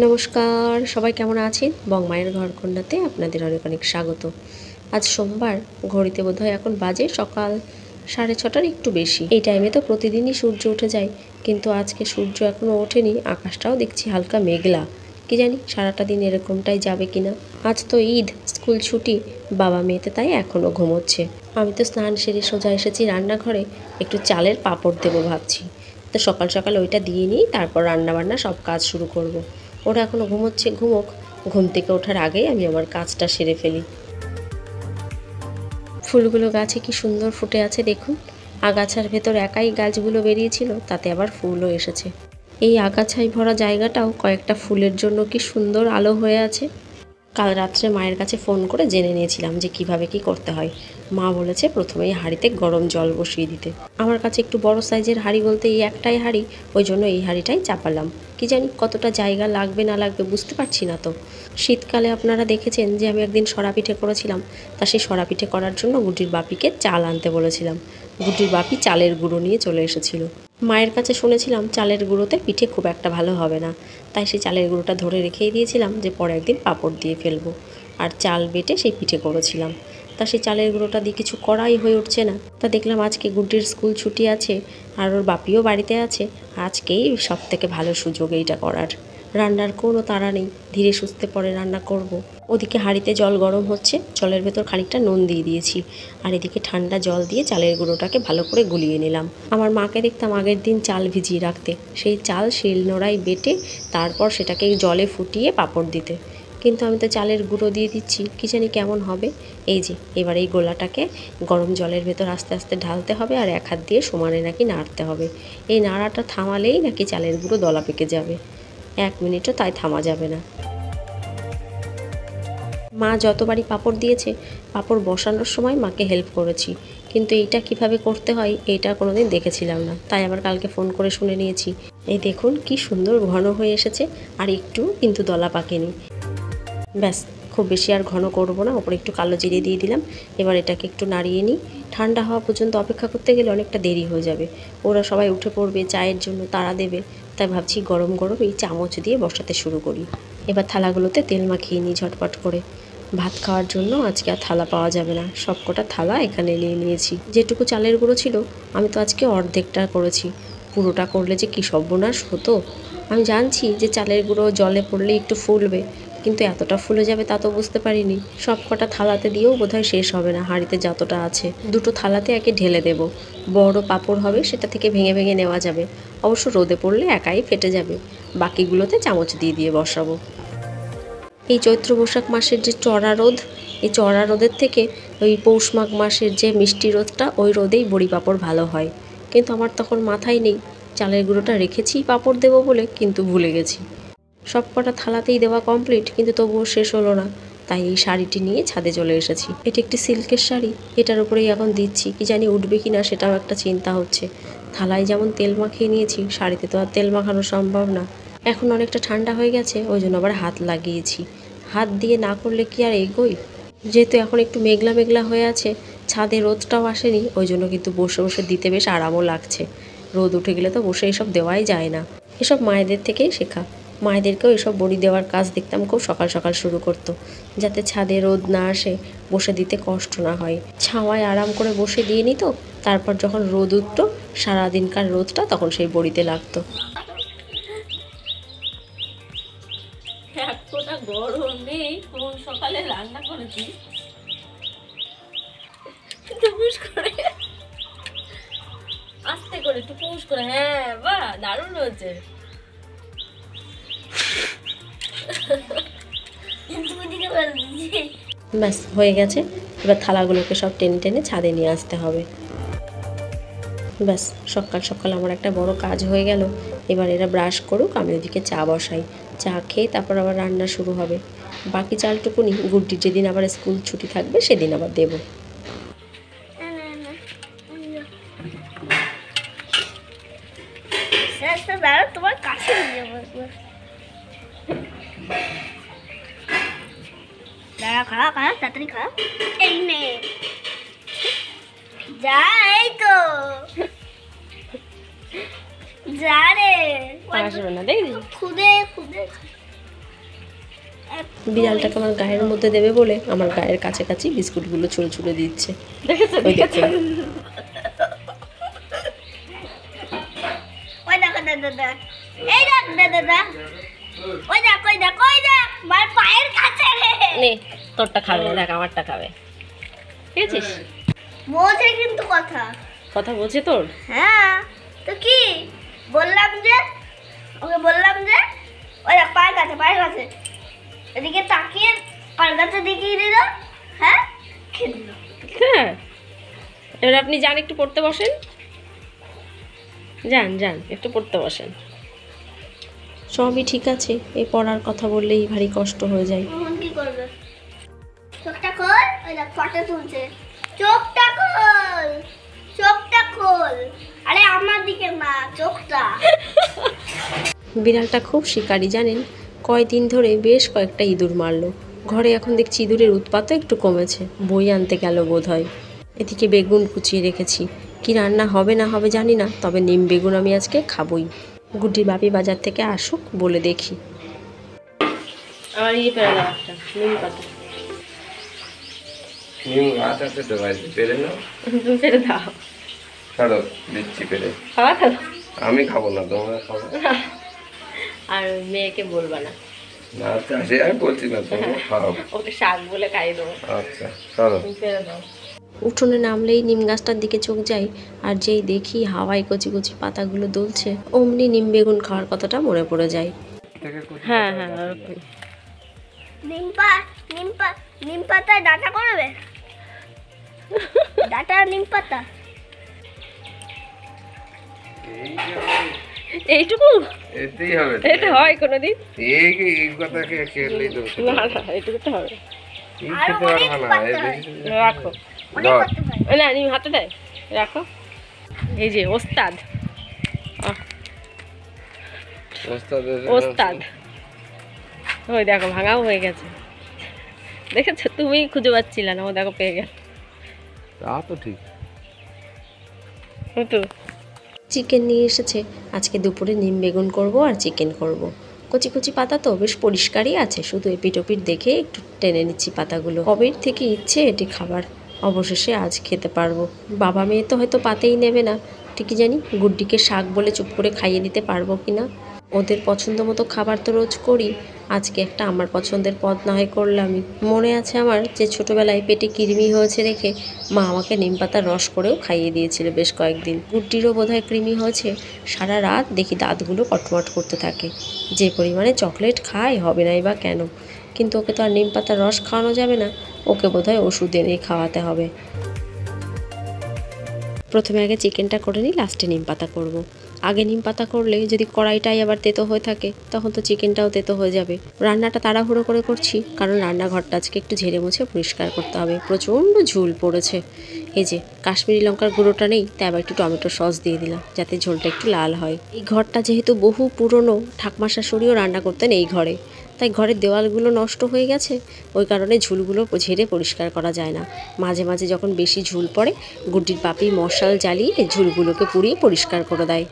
নমস্কার, সবাই কেমন আছেন? বংমায়ের ঘরকন্ডাতে আপনাদের অনেক অনেক স্বাগত। আজ সোমবার, ঘড়িতে বোধহয় এখন বাজে সকাল 6:30টার একটু বেশি। এই টাইমে তো প্রতিদিনই সূর্য উঠে যায়, কিন্তু আজকে সূর্য এখনও ওঠেনি। আকাশটাও দেখছি হালকা মেঘলা। কি জানি সারাটা দিন এরকমটাই যাবে কিনা। আজ তো ঈদ, স্কুল ছুটি, বাবা মেয়েতে তাই এখনও ঘুমোচ্ছে। আমি তো স্নান সেরে সোজা এসেছি রান্নাঘরে, একটু চালের পাঁপড় দেবো ভাবছি। তো সকাল সকাল ওইটা দিয়ে নিই, তারপর রান্নাবান্না সব কাজ শুরু করব। ওরা এখনও ঘুমোচ্ছে, ঘুমোক। ঘুম থেকে ওঠার আগেই আমি আমার কাজটা সেরে ফেলি। ফুলগুলো গাছে কি সুন্দর ফুটে আছে দেখুন। আগাছার ভেতর একাই গাছগুলো বেরিয়েছিল, তাতে আবার ফুলও এসেছে। এই আগাছায় ভরা জায়গাটাও কয়েকটা ফুলের জন্য কি সুন্দর আলো হয়ে আছে। কাল রাত্রে মায়ের কাছে ফোন করে জেনে নিয়েছিলাম যে কিভাবে কি করতে হয়। মা বলেছে প্রথমেই হাঁড়িতে গরম জল বসিয়ে দিতে। আমার কাছে একটু বড় সাইজের হাঁড়ি বলতে এই একটাই হাঁড়ি, ওই জন্য এই হাঁড়িটাই চাপালাম। কি জানি কতটা জায়গা লাগবে না লাগবে বুঝতে পারছি না তো। শীতকালে আপনারা দেখেছেন যে আমি একদিন সরা পিঠে করেছিলাম, তা সেই সরা পিঠে করার জন্য গুটির বাপিকে চাল আনতে বলেছিলাম। গুটির বাপি চালের গুঁড়ো নিয়ে চলে এসেছিল। মায়ের কাছে শুনেছিলাম চালের গুঁড়োতে পিঠে খুব একটা ভালো হবে না, তাই সেই চালের গুঁড়োটা ধরে রেখেই দিয়েছিলাম যে পরে একদিন পাঁপড় দিয়ে ফেলবো। আর চাল বেটে সেই পিঠে করেছিলাম। তা সেই চালের গুঁড়োটা দিয়ে কিছু করাই হয়ে উঠছে না। তা দেখলাম আজকে গুড্ডির স্কুল ছুটি আছে, আর ওর বাপিও বাড়িতে আছে। আজকেই সব থেকে ভালো সুযোগ এইটা করার। রান্নার কোনো তাড়া নেই, ধীরে সুস্থে পরে রান্না করব। ওদিকে হাঁড়িতে জল গরম হচ্ছে, জলের ভেতর খানিকটা নুন দিয়ে দিয়েছি। আর এদিকে ঠান্ডা জল দিয়ে চালের গুঁড়োটাকে ভালো করে গুলিয়ে নিলাম। আমার মাকে দেখতাম আগের দিন চাল ভিজিয়ে রাখতে, সেই চাল শিলনোড়ায় বেটে তারপর সেটাকে জলে ফুটিয়ে পাঁপড় দিতে। কিন্তু আমি তো চালের গুঁড়ো দিয়ে দিচ্ছি, কি জানি কেমন হবে। এই যে এবার এই গোলাটাকে গরম জলের ভেতর আস্তে আস্তে ঢালতে হবে, আর এক হাত দিয়ে সমানে নাকি নাড়তে হবে। এই নাড়াটা থামালেই নাকি চালের গুঁড়ো দলা পেকে যাবে। 1 মিনিটও তাই থামা যাবে না। মা যতবারই পাঁপড় দিয়েছে, পাঁপড় বসানোর সময় মাকে হেল্প করেছি, কিন্তু এইটা কিভাবে করতে হয় এইটা কোনোদিন দেখেছিলাম না, তাই আবার কালকে ফোন করে শুনে নিয়েছি। এই দেখুন কি সুন্দর ঘন হয়ে এসেছে, আর একটু কিন্তু দলা পাকেনি। ব্যাস, খুব বেশি আর ঘন করব না, ওপরে একটু কালো জিরে দিয়ে দিলাম। এবার এটাকে একটু নাড়িয়ে নিই। ঠান্ডা হওয়া পর্যন্ত অপেক্ষা করতে গেলে অনেকটা দেরি হয়ে যাবে। ওরা সবাই উঠে পড়বে, চায়ের জন্য তাড়া দেবে। তাই ভাবছি গরম গরম এই চামচ দিয়ে বসাতে শুরু করি। এবার থালাগুলোতে তেল মাখিয়ে নিই ঝটপট করে। ভাত খাওয়ার জন্য আজকে আর থালা পাওয়া যাবে না, সবকটা থালা এখানে নিয়ে নিয়েছি। যেটুকু চালের গুঁড়ো ছিল আমি তো আজকে অর্ধেকটা করেছি, পুরোটা করলে যে কী সর্বনাশ হতো। আমি জানছি যে চালের গুঁড়ো জলে পড়লে একটু ফুলবে, কিন্তু এতটা ফুলে যাবে তা তো বুঝতে পারিনি। সব কটা থালাতে দিয়েও বোধহয় শেষ হবে না, হাঁড়িতে যতটা আছে। দুটো থালাতে একে ঢেলে দেব। বড় পাঁপড় হবে, সেটা থেকে ভেঙে ভেঙে নেওয়া যাবে। অবশ্য রোদে পড়লে একাই ফেটে যাবে। বাকিগুলোতে চামচ দিয়ে দিয়ে বসাবো। এই চৈত্র বৈশাখ মাসের যে চড়া রোদ, এই চড়া রোদের থেকে ওই পৌষ মাঘ মাসের যে মিষ্টি রোদটা, ওই রোদেই বড়ি পাঁপড় ভালো হয়। কিন্তু আমার তখন মাথায় নেই, চালের গুঁড়োটা রেখেছি পাঁপড় দেবো বলে, কিন্তু ভুলে গেছি। সব কটা থালাতেই দেওয়া কমপ্লিট, কিন্তু তবুও শেষ হলো না। তাই এই শাড়িটি নিয়ে ছাদে চলে এসেছি। এটি একটি সিল্কের শাড়ি, এটার উপরেই এখন দিচ্ছি। কি জানি উঠবে কি না সেটাও একটা চিন্তা হচ্ছে। থালায় যেমন তেল মাখিয়ে নিয়েছি, শাড়িতে তো আর তেল মাখানো সম্ভব না। এখন অনেকটা ঠান্ডা হয়ে গেছে, ওই জন্য আবার হাত লাগিয়েছি। হাত দিয়ে না করলে কি আর এগোই। যেহেতু এখন একটু মেঘলা মেঘলা হয়ে আছে, ছাদে রোদটাও আসেনি, ওই জন্য কিন্তু বসে বসে দিতে বেশ আরামও লাগছে। রোদ উঠে গেলে তো বসে এসব দেওয়াই যায় না। এসব মায়েদের থেকেই শেখা। মায়েদেরকেও এসব বড়ি দেওয়ার কাজ দেখতাম খুব সকাল সকাল শুরু করতো, যাতে ছাদে রোদ না আসে, বসে দিতে কষ্ট না হয়। ছাওয়ায় আরাম করে বসে দিয়ে নিত, তারপর যখন রোদ উঠতো, সারাদিনকার রোদটা তখন সেই বড়িতে লাগতো। এতটা গরমে কোন সকালে রান্না করেছি টুকুস করে, আস্তে করে টুকুস করে। হ্যাঁ বাহ, দারুণ হয়েছে। ব্যাস হয়ে গেছে। এবার থালাগুলোকে সব টেনে টেনে ছাদে নিয়ে আসতে হবে। ব্যাস, সকাল সকাল আমার একটা বড় কাজ হয়ে গেল। এবার এরা ব্রাশ করুক, আমি ওদিকে চা বসাই। চা খেয়ে তারপর আবার রান্না শুরু হবে। বাকি চালটুকুনি গুড্ডির যেদিন আবার স্কুল ছুটি থাকবে সেদিন আবার দেবো। তোমার কাছে নিয়ে দাঁড়া, খাওয়া খাওয়া তাড়াতাড়ি খাওয়া। এই নে যা, এই তো যা রে, আসবে না দেখবি। খুদে খুদে বিড়ালটাকে আমার গায়ের মধ্যে দেবে বলে আমার গায়ের কাছাকাছি বিস্কুটগুলো ছুঁড়ে ছুঁড়ে দিচ্ছে। দেখেছো ওই দেখেছো দেখুন। ওই দেখ দাদা, এই দেখ দাদা, ওই দেখ ওই দেখ ওই দেখ মার পায়ের কাছে নে তোরটা খাবে, দেখ আমারটা খাবে। খেয়েছিস? বোঝে কিন্তু কথা। কথা বোঝে তোর? হ্যাঁ তো কি বললাম যে, ওকে বললাম যে ওই দেখ পায়ের কাছে পায়ের কাছে, এদিকে তাকিয়ে পায়ের কাছে দেখিয়ে দিল। হ্যাঁ খেয়ে দিল। হ্যাঁ, এবার আপনি যান একটু পড়তে বসেন, যান যান একটু পড়তে বসেন। সবই ঠিক আছে, এই পড়ার কথা বললেই ভারী কষ্ট হয়ে যায়। এখন কি করবে? চোখটা খোল, ওই দেখ ফটো তুলছে। চোখটা খোল, চোখটা খোল। আরে আমার দিকে না, চোখটা। বিড়ালটা খুব শিকারী জানেন, কয়দিন ধরে বেশ কয়েকটা ইঁদুর মারলো। ঘরে এখন দেখছি ইঁদুরের উৎপাতও একটু কমেছে, বই আনতে গেল বোধ হয়। এদিকে বেগুন কুচিয়ে রেখেছি, কি রান্না হবে না হবে জানি না, তবে নিম বেগুন আমি আজকে খাবই। গুড্ডির বাপি বাজার থেকে আসুক, বলে দেখি। আমার পেরে দাও একটা নিম পাতা। নিম গাছ আছে তো বাড়িতে, পেরে নাও। তুমি পেরে দাও। ছাড়ো, দিচ্ছি পেরে। খাওয়া খাবো আমি খাবো না, তোমরা খাবো। আর মেয়েকে বলবা না, না আচ্ছা সে আমি বলছি না, তোমরা খাও। ওকে শাক বলে খাইয়ে দেবো। আচ্ছা চলো। তুমি পেরে দাও। উঠোনে নামলেই নিম গাছটার দিকে চোখ যায়, আর যেই দেখি হাওয়ায় কচি কচি পাতাগুলো দুলছে, অমনি নিম বেগুন খাওয়ার কথাটা মনে পড়ে যায়। হ্যাঁ হ্যাঁ ওরকমই। নিম পাতা ডাটা করবে, ডাটা নিম পাতা। এইটুকু এতেই হবে তো। এটা হয় কোনোদিন? এই কথাকে খেলেই তো না না এইটুকু তো হবে। এই খেতে পারবো না, এই বেশি রাখো অনেক ধর। করতে হয়। না নিম হাতে দেয়, রাখো। এই যে ওস্তাদ, ওস্তাদের ওস্তাদ। ওই দেখো ভাঙাও হয়ে গেছে, দেখেছো? তুমি খুঁজে পাচ্ছিলে না, ও দেখো পেয়ে গেল। তা তো ঠিক। ও তো চিকেন নিয়ে এসেছে, আজকে দুপুরে নিম বেগুন করব আর চিকেন করব। কচি কচি পাতা তো বেশ পরিষ্কারই আছে, শুধু এপিটোপিট দেখে একটু টেনে নিচ্ছি পাতাগুলো। কবের থেকে ইচ্ছে এটি খাবার, অবশেষে আজ খেতে পারবো। বাবা মেয়ে তো হয়তো পাতেই নেবে না, ঠিকই জানি গুড্ডিকে শাক বলে চুপ করে খাইয়ে দিতে পারবো কি না। ওদের পছন্দ মতো খাবার তো রোজ করি, আজকে একটা আমার পছন্দের পদ না হয় করলামই। মনে আছে আমার যে ছোটোবেলায় পেটে কৃমি হয়েছে দেখে মা আমাকে নিম পাতার রস করেও খাইয়ে দিয়েছিল বেশ কয়েকদিন। গুড্ডিরও বোধহয় কৃমি হয়েছে, সারা রাত দেখি দাঁতগুলো কটমট করতে থাকে। যে পরিমাণে চকলেট খায় হবে নাই বা কেন, কিন্তু ওকে তো আর নিম পাতার রস খাওয়ানো যাবে না, ওকে বোধহয় ওষুধ এনেই খাওয়াতে হবে। প্রথমে আগে চিকেনটা করে নিই, লাস্টে নিম পাতা করবো। আগে নিম পাতা করলে যদি কড়াইটাই আবার তেতো হয়ে থাকে, তখন তো চিকেনটাও তেতো হয়ে যাবে। রান্নাটা তাড়াহুড়ো করে করছি, কারণ রান্নাঘরটা আজকে একটু ঝেড়ে মুছে পরিষ্কার করতে হবে, প্রচণ্ড ঝুল পড়েছে। এই যে কাশ্মীরি লঙ্কার গুঁড়োটা নেই, তাই আবার একটু টমেটো সস দিয়ে দিলাম, যাতে ঝোলটা একটু লাল হয়। এই ঘরটা যেহেতু বহু পুরনো, ঠাকমা শাশুড়িও রান্না করতেন এই ঘরে, তাই ঘরের দেওয়ালগুলো নষ্ট হয়ে গেছে, ওই কারণে ঝুলগুলো ঝেড়ে পরিষ্কার করা যায় না। মাঝে মাঝে যখন বেশি ঝুল পড়ে, গুড্ডির পাপি মশাল জ্বালিয়ে ঝুলগুলোকে পুড়িয়ে পরিষ্কার করে দেয়।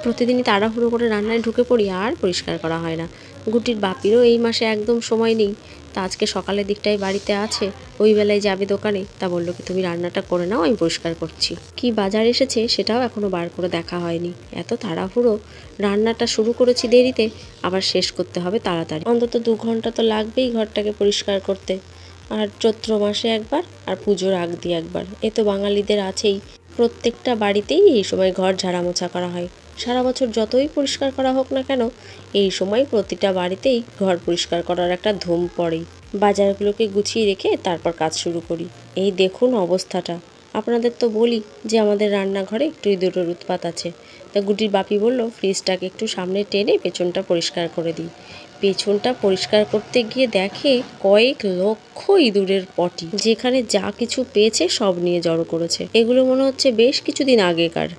প্রতিদিনই তাড়াহুড়ো করে রান্নায় ঢুকে পড়ি, আর পরিষ্কার করা হয় না। গুড্ডির বাপিরও এই মাসে একদম সময় নেই, তা আজকে সকালের দিকটাই বাড়িতে আছে, ওই বেলায় যাবে দোকানে, তা বললো কি তুমি রান্নাটা করে নাও, আমি পরিষ্কার করছি। কি বাজার এসেছে সেটাও এখনো বার করে দেখা হয়নি, এত তাড়াহুড়ো। রান্নাটা শুরু করেছি দেরিতে, আবার শেষ করতে হবে তাড়াতাড়ি। অন্তত 2 ঘন্টা তো লাগবেই ঘরটাকে পরিষ্কার করতে, আর চৈত্র মাসে একবার আর পুজোর আগ দিয়ে একবার, এ তো বাঙালিদের আছেই। প্রত্যেকটা বাড়িতেই এই সময় ঘর ঝাড়া মোছা করা হয়। সারা বছর যতই পরিষ্কার করা হোক না কেন, এই সময় প্রতিটা বাড়িতেই ঘর পরিষ্কার করার একটা ধুম পড়েই। বাজারগুলোকে গুছিয়ে রেখে তারপর কাজ শুরু করি। এই দেখুন অবস্থাটা। আপনাদের তো বলি যে আমাদের রান্নাঘরে একটু ইঁদুরের উৎপাত আছে, তা গুটির বাপি বলল ফ্রিজটাকে একটু সামনে টেনে পেছনটা পরিষ্কার করে দিই। পেছনটা পরিষ্কার করতে গিয়ে দেখে কয়েক লক্ষ ইঁদুরের পটি, যেখানে যা কিছু পেয়েছে সব নিয়ে জড়ো করেছে। এগুলো মনে হচ্ছে বেশ কিছুদিন আগেকার।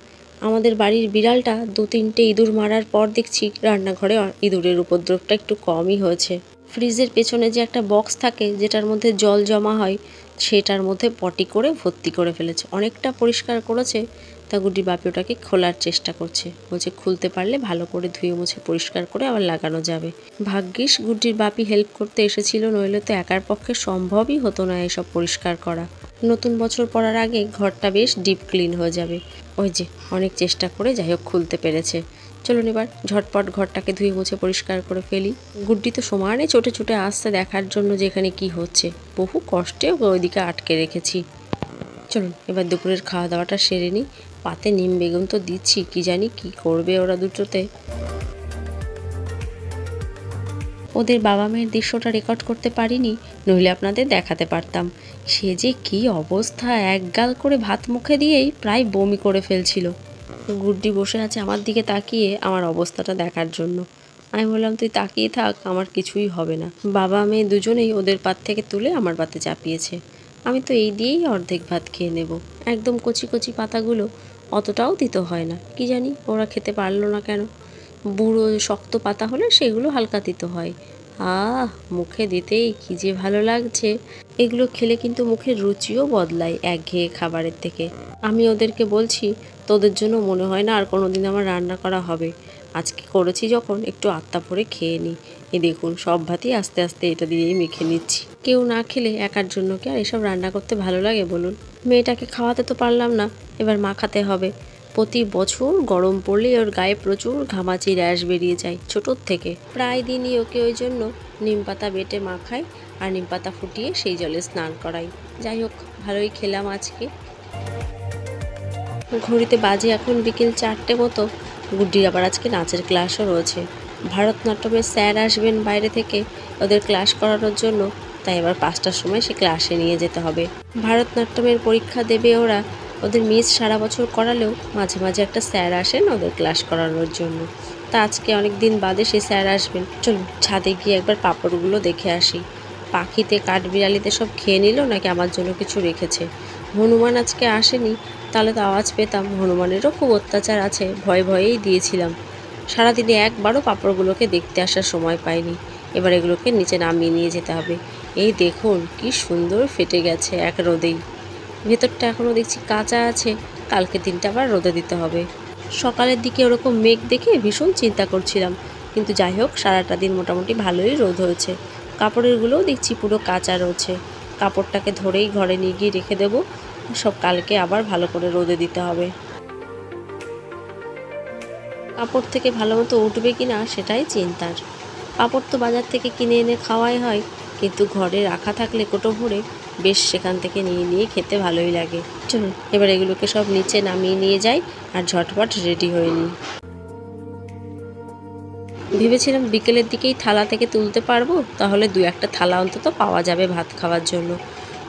আমাদের বাড়ির বিড়ালটা 2-3টে ইঁদুর মারার পর দেখছি রান্নাঘরে ইঁদুরের উপদ্রবটা একটু কমই হয়েছে। ফ্রিজের পেছনে যে একটা বক্স থাকে যেটার মধ্যে জল জমা হয়, সেটার মধ্যে পটি করে ভর্তি করে ফেলেছে। অনেকটা পরিষ্কার করেছে, তা গুড্ডির বাপি ওটাকে খোলার চেষ্টা করছে, বলছে খুলতে পারলে ভালো করে ধুয়ে মুছে পরিষ্কার করে আবার লাগানো যাবে। ভাগ্যিস গুড্ডির বাপি হেল্প করতে এসেছিল, নইলে তো একার পক্ষে সম্ভবই হতো না এসব পরিষ্কার করা। নতুন বছর পড়ার আগে ঘরটা বেশ ডিপ ক্লিন হয়ে যাবে। ওই যে অনেক চেষ্টা করে যাই হোক খুলতে পেরেছে। চলুন এবার ঝটপট ঘরটাকে ধুয়ে মুছে পরিষ্কার করে ফেলি। গুড্ডি তো সমানে ছোটে ছুটে আসতে দেখার জন্য যে এখানে কি হচ্ছে, বহু কষ্টে ওইদিকে আটকে রেখেছি। চলুন এবার দুপুরের খাওয়া দাওয়াটা সেরে নিই। পাতে নিম বেগুন তো দিচ্ছি, কি জানি কি করবে ওরা দুটোতে। ওদের বাবা মেয়ের দৃশ্যটা রেকর্ড করতে পারিনি, নইলে আপনাদের দেখাতে পারতাম। সে যে কি অবস্থা, এক গাল করে ভাত মুখে দিয়েই প্রায় বমি করে ফেলছিল। গুড্ডি বসে আছে আমার দিকে তাকিয়ে আমার অবস্থাটা দেখার জন্য। আমি বললাম তুই তাকিয়ে থাক, আমার কিছুই হবে না। বাবা মেয়ে দুজনেই ওদের পাত থেকে তুলে আমার পাতে চাপিয়েছে। আমি তো এই দিয়েই অর্ধেক ভাত খেয়ে নেব। একদম কচি কচি পাতাগুলো অতটাও দিতে হয় না, কি জানি ওরা খেতে পারলো না কেন। বুড়ো শক্ত পাতা হলে সেগুলো হালকা দিতে হয়। মুখে দিতেই কি যে ভালো লাগছে। এগুলো খেলে কিন্তু মুখের রুচিও বদলায় একঘেয়ে খাবারের থেকে। আমি ওদেরকে বলছি তোদের জন্য মনে হয় না আর কোনোদিন আমার রান্না করা হবে, আজকে করেছি যখন একটু আত্মা ভরে খেয়ে নিই। এই দেখুন সব ভাতই আস্তে আস্তে এটা দিয়েই মেখে নিচ্ছি। কেউ না খেলে একার জন্য কি আর এসব রান্না করতে ভালো লাগে বলুন? মেয়েটাকে খাওয়াতে তো পারলাম না, এবার মাখাতে হবে। প্রতি বছর গরম পড়লেই ওর গায়ে প্রচুর ঘামাচি র্যাশ বেরিয়ে যায় ছোটোর থেকে। প্রায় দিনই ওকে ওই জন্য নিম পাতা বেটে মাখাই আর নিম পাতা ফুটিয়ে সেই জলে স্নান করাই। যাই হোক ভালোই খেলাম আজকে। ঘড়িতে বাজে এখন বিকেল 4টে মতো। গুড্ডির আবার আজকে নাচের ক্লাসও রয়েছে। ভারতনাট্যমের স্যার আসবেন বাইরে থেকে ওদের ক্লাস করানোর জন্য, তাই এবার 5টার সময় সে ক্লাসে নিয়ে যেতে হবে। ভারতনাট্যমের পরীক্ষা দেবে ওরা। ওদের মিস সারা বছর করালেও মাঝে মাঝে একটা স্যার আসেন ওদের ক্লাস করানোর জন্য। তা আজকে অনেক দিন বাদে সেই স্যার আসবেন। চলুন ছাদে গিয়ে একবার পাঁপড়গুলো দেখে আসি। পাখিতে কাঠবিড়ালিতে সব খেয়ে নিল নাকি আমার জন্য কিছু রেখেছে। হনুমান আজকে আসেনি, তাহলে তো আওয়াজ পেতাম। হনুমানেরও খুব অত্যাচার আছে, ভয়ে ভয়েই দিয়েছিলাম। সারাদিনে একবারও পাঁপড়গুলোকে দেখতে আসার সময় পাইনি। এবার এগুলোকে নিচে নামিয়ে নিয়ে যেতে হবে। এই দেখুন কি সুন্দর ফেটে গেছে এক রোদেই। ভেতরটা এখনও দেখছি কাঁচা আছে, কালকে দিনটা আবার রোদে দিতে হবে। সকালের দিকে ওরকম মেঘ দেখে ভীষণ চিন্তা করছিলাম, কিন্তু যাই হোক সারাটা দিন মোটামুটি ভালোই রোদ হয়েছে। কাপড়েরগুলোও দেখছি পুরো কাঁচা রয়েছে। কাপড়টাকে ধরেই ঘরে নিয়ে গিয়ে রেখে দেবো, সব কালকে আবার ভালো করে রোদে দিতে হবে। কাপড় থেকে ভালো মতো উঠবে কি না সেটাই চিন্তার। পাঁপড় তো বাজার থেকে কিনে এনে খাওয়াই হয়, কিন্তু ঘরে রাখা থাকলে কোটো ভরে বেশ সেখান থেকে নিয়ে নিয়ে খেতে ভালোই লাগে। চলুন এবার এগুলোকে সব নিচে নামিয়ে নিয়ে যাই আর ঝটপট রেডি হয়ে নিই। ভেবেছিলাম বিকেলের দিকেই থালা থেকে তুলতে পারবো, তাহলে 2-1টা থালা অন্তত পাওয়া যাবে ভাত খাওয়ার জন্য।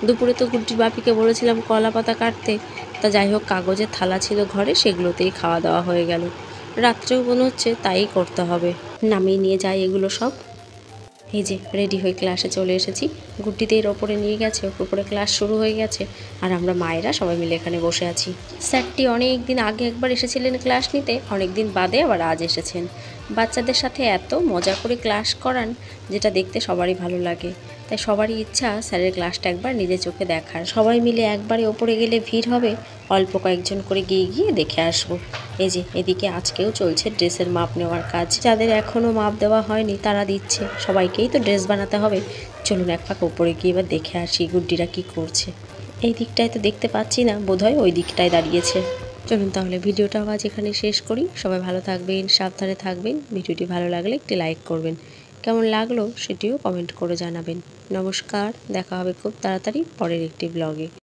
দুপুরে তো গুড্ডির বাপিকে বলেছিলাম কলা পাতা কাটতে, তা যাই হোক কাগজের থালা ছিল ঘরে, সেগুলোতেই খাওয়া দাওয়া হয়ে গেল। রাত্রেও মনে হচ্ছে তাই করতে হবে। নামিয়ে নিয়ে যাই এগুলো সব। এই যে রেডি হয়ে ক্লাসে চলে এসেছি। গুড্ডিতে এর ওপরে নিয়ে গেছে, ওপরে ক্লাস শুরু হয়ে গেছে আর আমরা মায়েরা সবাই মিলে এখানে বসে আছি। স্যারটি অনেক দিন আগে একবার এসেছিলেন ক্লাস নিতে, অনেক দিন বাদে আবার আজ এসেছেন। বাচ্চাদের সাথে এত মজা করে ক্লাস করান যেটা দেখতে সবারই ভালো লাগে। তাই সবারই ইচ্ছা স্যারের ক্লাসটা একবার নিজের চোখে দেখার। সবাই মিলে একবারে ওপরে গেলে ভিড় হবে, অল্প কয়েকজন করে গিয়ে গিয়ে দেখে আসবো। এই যে এদিকে আজকেও চলছে ড্রেসের মাপ নেওয়ার কাজ। যাদের এখনও মাপ দেওয়া হয়নি তারা দিচ্ছে, সবাইকেই তো ড্রেস বানাতে হবে। চলুন এক ফাঁক ওপরে গিয়ে এবার দেখে আসি গুড্ডিরা কি করছে। এই দিকটায় তো দেখতে পাচ্ছি না, বোধহয় ওই দিকটায় দাঁড়িয়েছে। চলুন তাহলে ভিডিওটাও আজ এখানে শেষ করি। সবাই ভালো থাকবেন, সাবধানে থাকবেন। ভিডিওটি ভালো লাগলে একটি লাইক করবেন, কেমন লাগলো সেটিও কমেন্ট করে জানাবেন। নমস্কার, দেখা হবে খুব তাড়াতাড়ি পরের একটি ব্লগে।